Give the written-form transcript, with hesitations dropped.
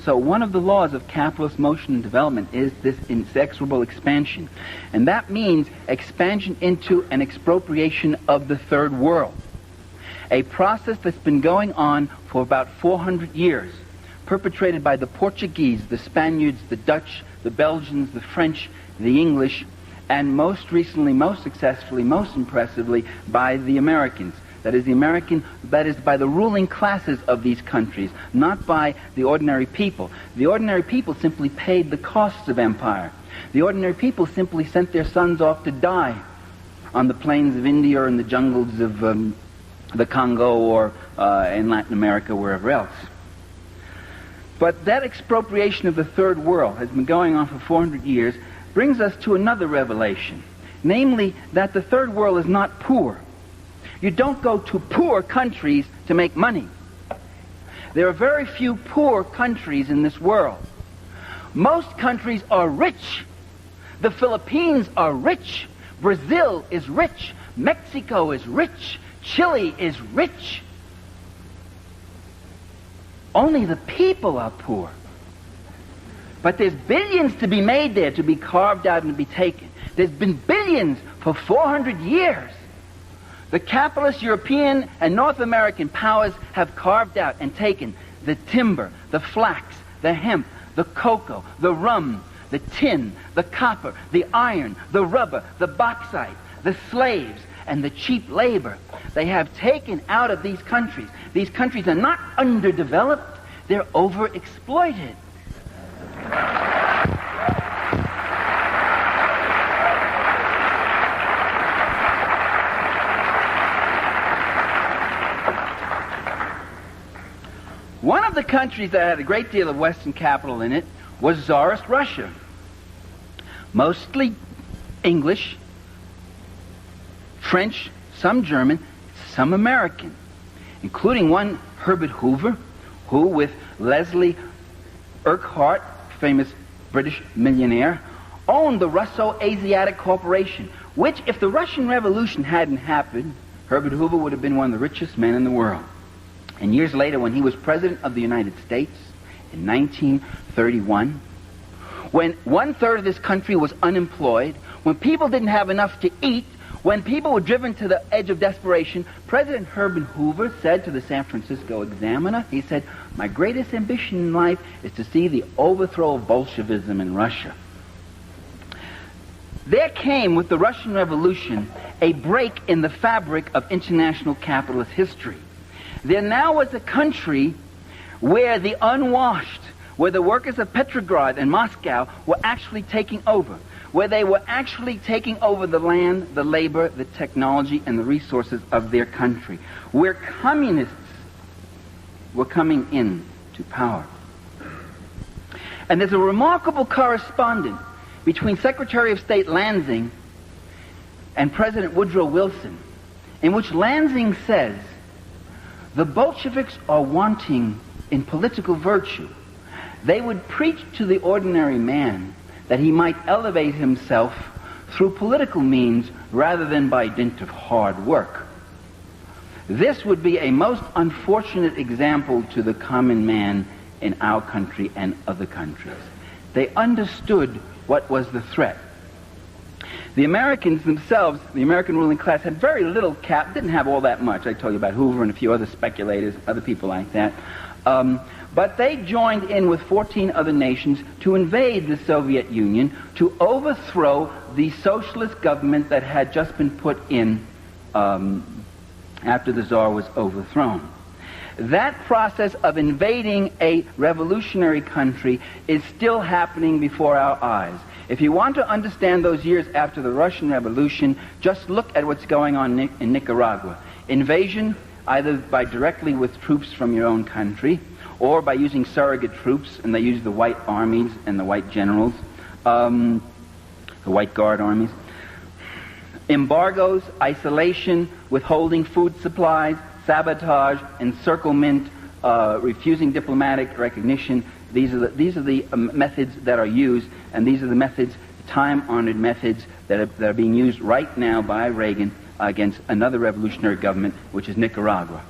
So one of the laws of capitalist motion and development is this inexorable expansion. And that means expansion into an expropriation of the third world. A process that's been going on for about 400 years, perpetrated by the Portuguese, the Spaniards, the Dutch, the Belgians, the French, the English, and most recently, most successfully, most impressively, by the Americans. That is by the ruling classes of these countries, not by the ordinary people. The ordinary people simply paid the costs of empire. The ordinary people simply sent their sons off to die on the plains of India or in the jungles of the Congo or in Latin America, wherever else. But that expropriation of the third world has been going on for 400 years, brings us to another revelation, namely that the third world is not poor. You don't go to poor countries to make money. There are very few poor countries in this world. Most countries are rich. The Philippines are rich. Brazil is rich. Mexico is rich. Chile is rich. Only the people are poor. But there's billions to be made there, to be carved out and to be taken. There's been billions for 400 years. The capitalist European and North American powers have carved out and taken the timber, the flax, the hemp, the cocoa, the rum, the tin, the copper, the iron, the rubber, the bauxite, the slaves, and the cheap labor. They have taken out of these countries. These countries are not underdeveloped, they're overexploited. One of the countries that had a great deal of Western capital in it was Tsarist Russia. Mostly English, French, some German, some American, including one Herbert Hoover, who with Leslie Urquhart, famous British millionaire, owned the Russo-Asiatic Corporation, which, if the Russian Revolution hadn't happened, Herbert Hoover would have been one of the richest men in the world. And years later, when he was President of the United States, in 1931, when 1/3 of this country was unemployed, when people didn't have enough to eat, when people were driven to the edge of desperation, President Herbert Hoover said to the San Francisco Examiner, he said, "My greatest ambition in life is to see the overthrow of Bolshevism in Russia." There came, with the Russian Revolution, a break in the fabric of international capitalist history. There now was a country where the unwashed, where the workers of Petrograd and Moscow were actually taking over, where they were actually taking over the land, the labor, the technology, and the resources of their country, where communists were coming in to power. And there's a remarkable correspondence between Secretary of State Lansing and President Woodrow Wilson, in which Lansing says, "The Bolsheviks are wanting in political virtue. They would preach to the ordinary man that he might elevate himself through political means rather than by dint of hard work. This would be a most unfortunate example to the common man in our country and other countries." They understood what was the threat. The Americans themselves, the American ruling class, had very little didn't have all that much. I told you about Hoover and a few other speculators, other people like that. But they joined in with 14 other nations to invade the Soviet Union, to overthrow the socialist government that had just been put in after the Tsar was overthrown. That process of invading a revolutionary country is still happening before our eyes. If you want to understand those years after the Russian Revolution, just look at what's going on in Nicaragua. Invasion, either by directly with troops from your own country, or by using surrogate troops, and they use the white armies and the white generals, the white guard armies. Embargoes, isolation, withholding food supplies, sabotage, encirclement, refusing diplomatic recognition. These are the methods that are used, and these are the methods, time-honored methods, that are being used right now by Reagan against another revolutionary government, which is Nicaragua.